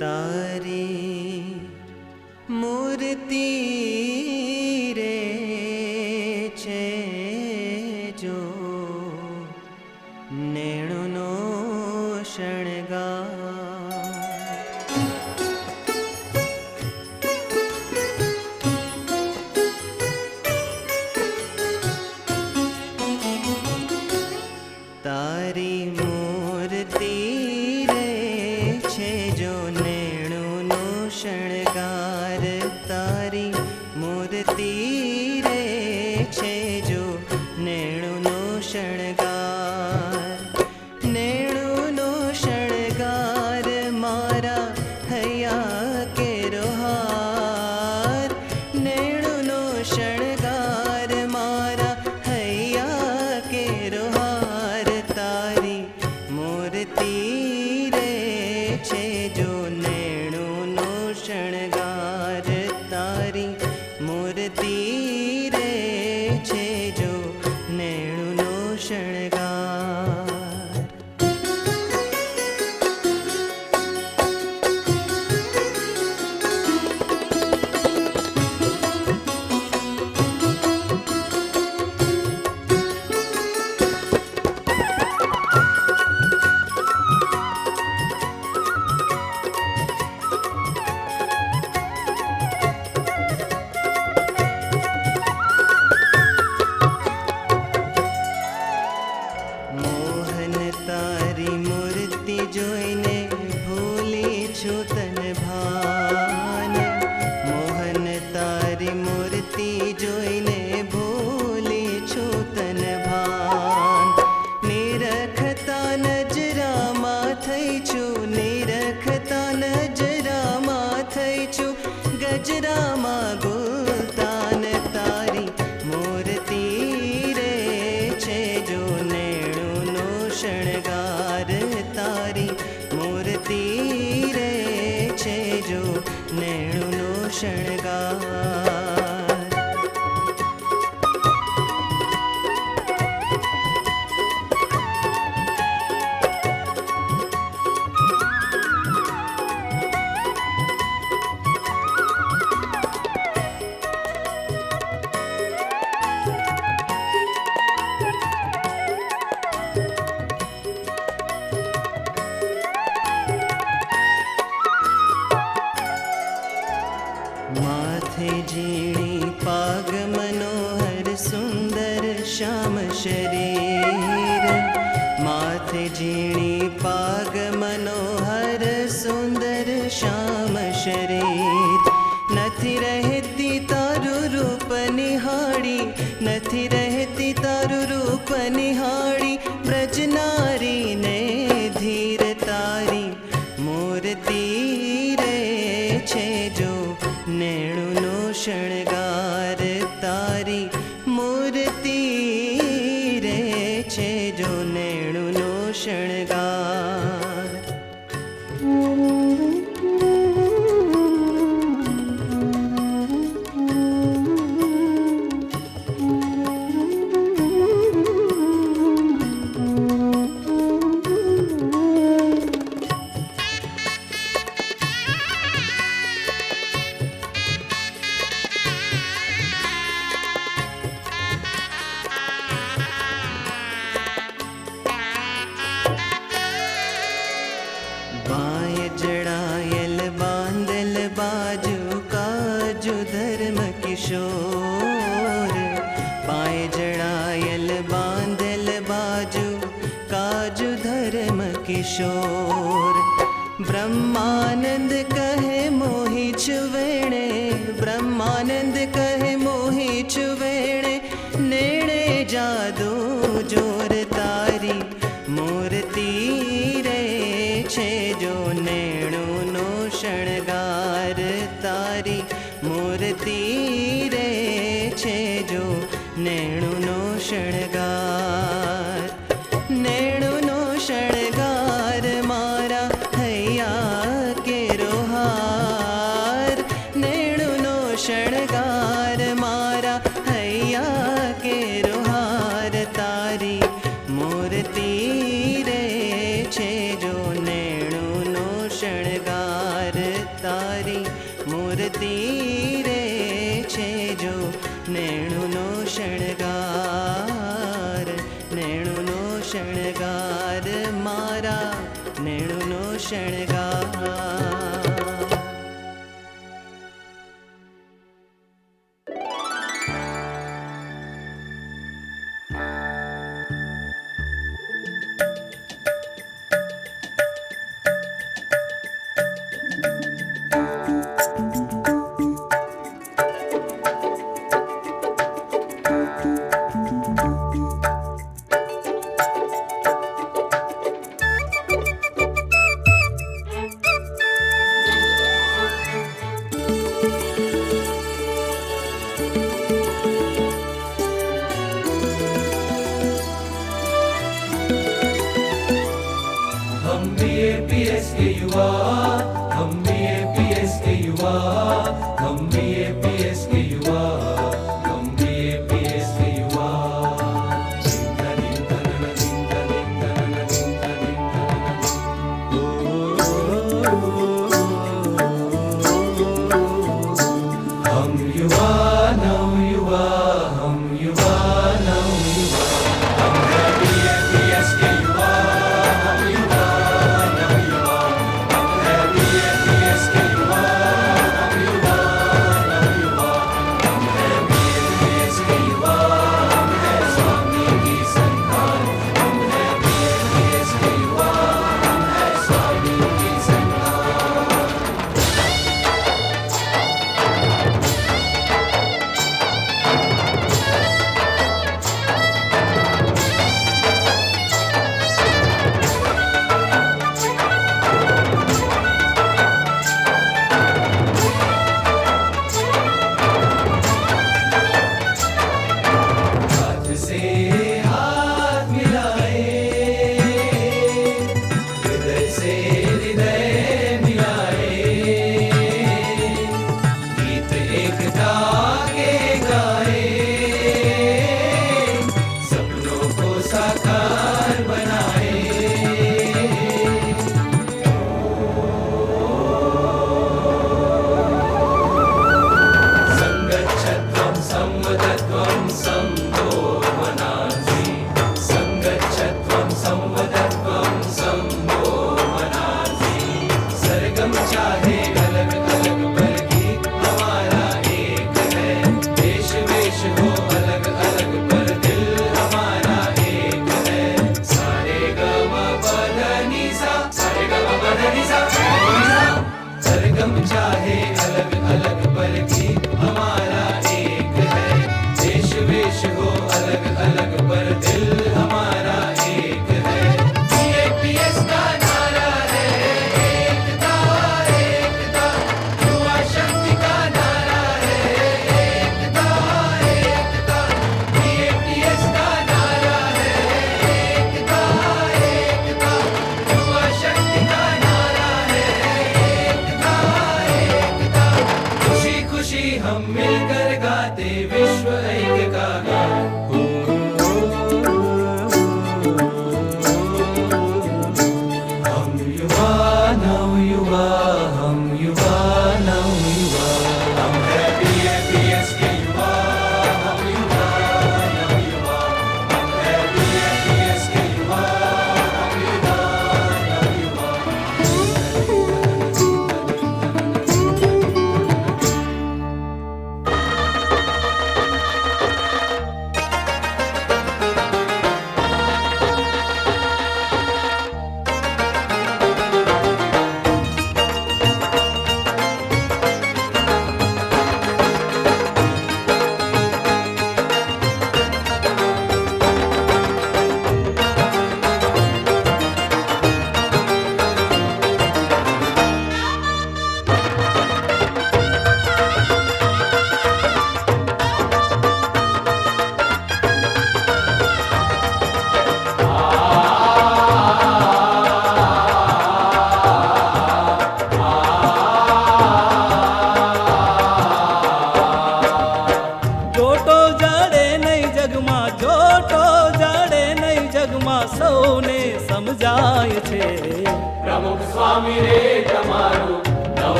તારી મૂર્તિ રે છે જો નેણુનો શણગાર. તારી મૂર્તિ રે છે જો નેણુનો શણગાર. તારી મૂર્તિ રે છે જો નેણુનો શણગાર. નેણુનો શણગાર મારા હૈયા કેરો હાર. નેણુનો શણગાર મારા હૈયા કેરો હાર. તારી મૂર્તિ રે છે જો નેણુનો શણગાર. તારી મૂર્તિ રે છે જો નેણુનો શણગાર. મોહન તારી મૂર્તિ જોઈને ભૂલી છું તન ભાન. મોહન તારી મૂર્તિ જોઈને ભૂલી છું તન ભાન. નિરખતા નજરામાં થઈ છું. નિરખતા નજરામાં થઈ છું. ગજરામાં ગુલતાન. તારી મૂર્તિ રે છે જો નેણુનો શણગાર. તારી મૂર્તિ રે છે જો નેણુનો શણગાર. માથે ઝીણી પાગ મનોહર સુંદર શ્યામ શરીર. માથે ઝીણી પાગ મનોહર સુંદર શ્યામ શરીર. નથી રહેતી તારું રૂપ નિહાળી. નથી રહેતી તારું રૂપ નિહાળી. બ્રજનારીને ધીર. તારી મૂર્તિ રે છે જો નેણુનો શણગાર. તારી મૂર્તિ રે છે જો નેણુનો શણગાર. बाएं जड़ायल बांदल बाजू काजू धर्म किशोर. बाएं जड़ायल बांदल बाजू काजू धर्म किशोर. ब्रह्मानंद कहे मोहि छुवेणे. ब्रह्मानंद कहे मोहि छुवेणे. नेणे जादू जोर. तारी मूर्ति रे છે જો નેણુનો શણગાર. તારી મૂર્તિ રે છે જો નેણુનો શણગાર. નેણુનો શણગાર મારા હૈયા કેરો હાર. નેણુનો શણગાર મારા હૈયા કેરો હાર. તારી મૂર્તિ રે છે જો નેણુનો શણગાર. મૂર્તિ રે છે જો નેણુનો શણગાર, નેણુનો શણગાર મારા નેણુનો શણગાર.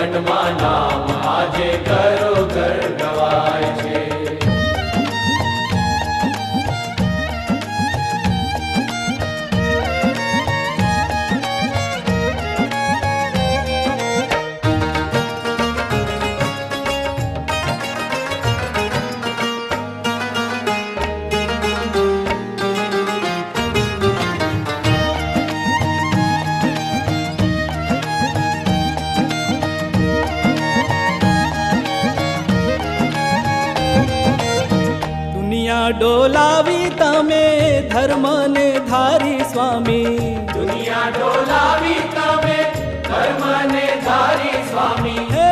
નવખંડમાં નામ આજે ઘરો ઘર ગવાય છે. ડોલાવી તમે ધર્મને ધારી સ્વામી, દુનિયા ડોલાવી તમે ધર્મને ધારી સ્વામી. હે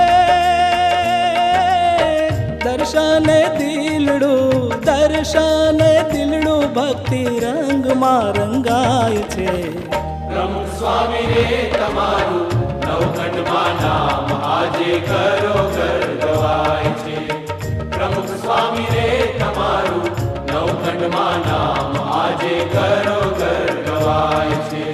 દર્શને દિલડું ભક્તિ રંગમાં રંગાય છે. પ્રમુખ સ્વામી રે તમારું નવખંડમાં નામ આજે ઘરો ઘર ગવાય છે. પ્રમુખ સ્વામી રે તમારું નવખંડમાં નામ આજે ઘરો ઘર ગવાય છે.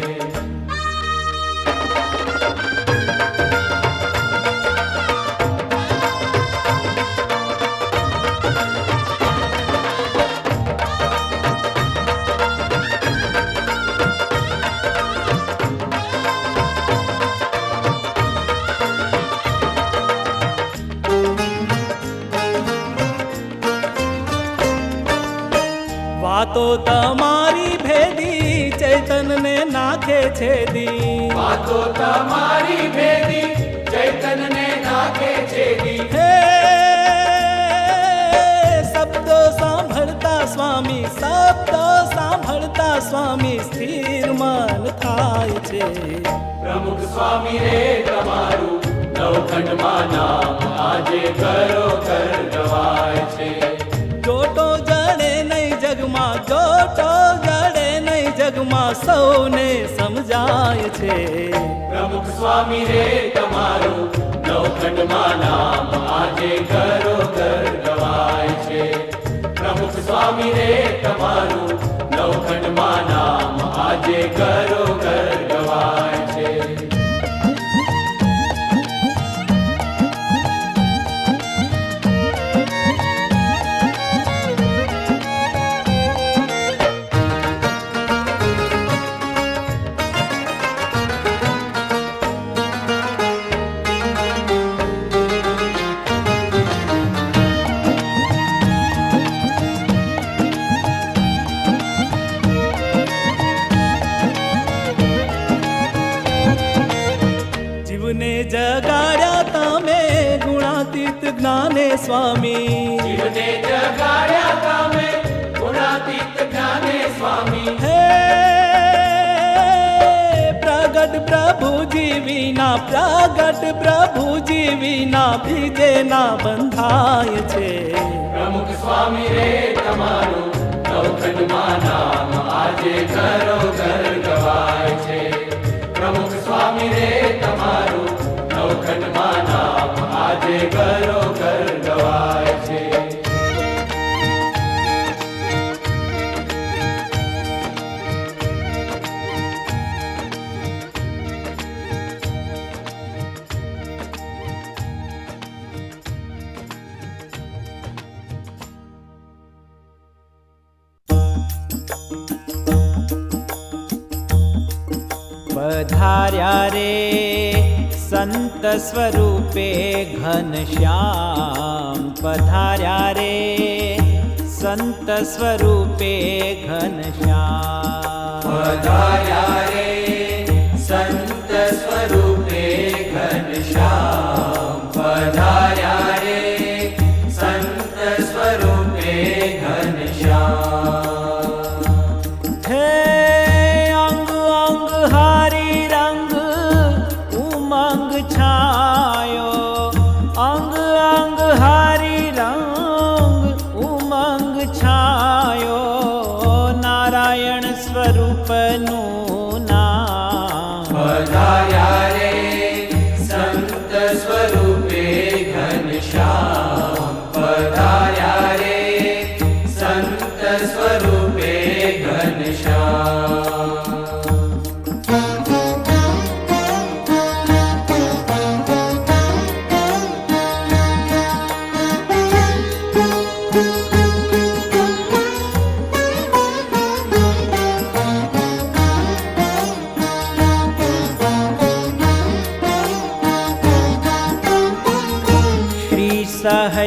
વાતો તમારી ભેદી ચૈતનને નાખે છેદી, વાતો તમારી ભેદી ચૈતનને નાખે છેદી. હે શબ્દો સાંભળતા સ્વામી સ્થિર મન થાય છે. પ્રમુખ સ્વામી રે તમારું નવખંડમાં નામ આજે ઘરો ઘર ગવાય છે. જોટો જડે નહીં જગમાં સૌને સમજાય છે. પ્રમુખ સ્વામી રે તમારું નવખંડમાં નામ આજે ઘરો ઘર ગવાય છે. પ્રમુખ સ્વામી રે તમારું નવખંડમાં નામ આજે ઘરો ઘર ગવાય છે. જગાડ્યા તમે ગુણાતીત જ્ઞાને સ્વામી, જીવને જગાડ્યા તમે ગુણાતીત જ્ઞાને સ્વામી. હે પ્રગટ પ્રભુજી વિના બીજે ના બંધાય છે. પ્રમુખ સ્વામી રે તમારું નવખંડમાં નામ આજે ઘરો ઘર ગવાય છે. પ્રમુખ સ્વામી રે તમારું નવખંડમાં નામ આજે ઘરો ઘર ગવાય છે. પધાર્યા રે સંત સ્વરૂપે ઘનશ્યામ, પધાર્યા રે સંત સ્વરૂપે ઘનશ્યામ. પધાર્યા રે સંત સ્વરૂપે ઘનશ્યામ. પધાર્યા રે સંત સ્વરૂપે ઘનશ્યામ. હે અંગ અંગ હારી રંગ ઉમંગ છાયો, અંગ અંગ હારી રંગ ઉમંગ છાયો, નારાયણ સ્વરૂપનું નામ. પધાર્યા રે સંત સ્વરૂપે ઘનશ્યામ. પધાર્યા રે સંત સ્વરૂપે ઘનશ્યામ.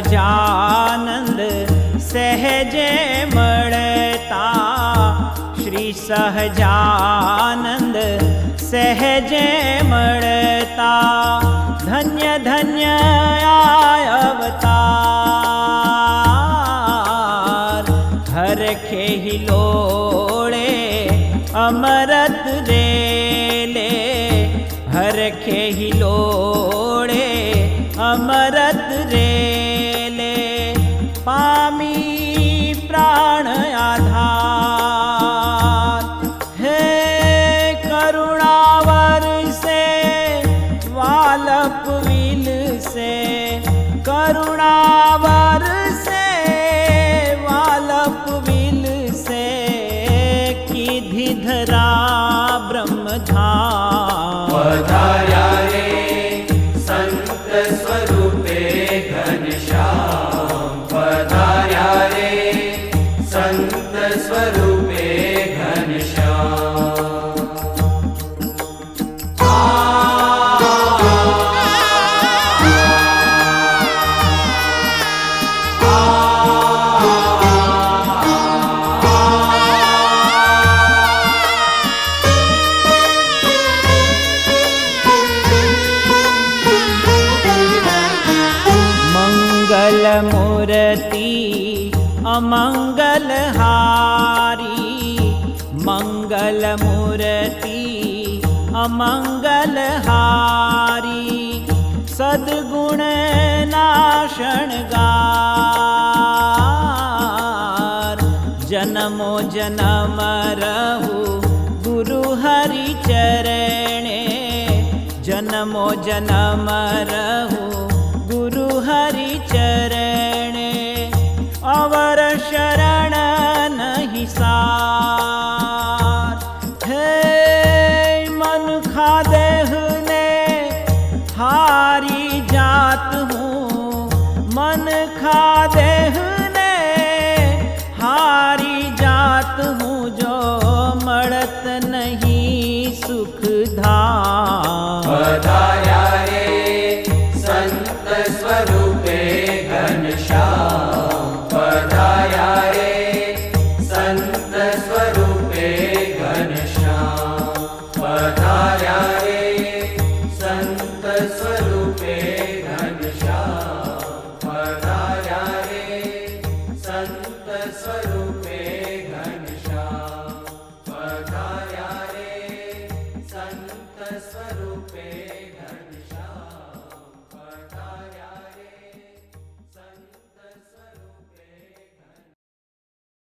સહજાનંદ સહેજે મળતા, શ્રી સહજાનંદ સહેજે મળતા, ધન્ય ધન્ય આય અવતાર. હર ખેહી લોળે અમરત રેલે, હર ખેહી લોળે અમરત રેલે, પામી પ્રાણ આધાર. હે કરુણાવર સે વાલપ વિલ સે, કરુણાવર સે વાલપ વિલ સે, કીધી ધરા બ્રહ્મધામ. પધાર્યા રે સંત સ્વરૂપે ઘનશ્યામ, પધાર્યા રે સંત સ્વરૂપે ઘનશ્યામ. મંગલ મૂર્તિ અમંગલ હારી, મંગલ મૂર્તિ અમંગલ હારી, સદગુણ ના શણગાર. જન્મો જન્મ રહું ગુરુ હરિ ચરણે, જન્મો જન્મ રહું ગુરુ હરિ ચરણે, અવર શરણ નહીં સાર. હે મન ખા દેહ ને હારી જાત હું, મન ખા દેહ ને હારી જાત હું, જો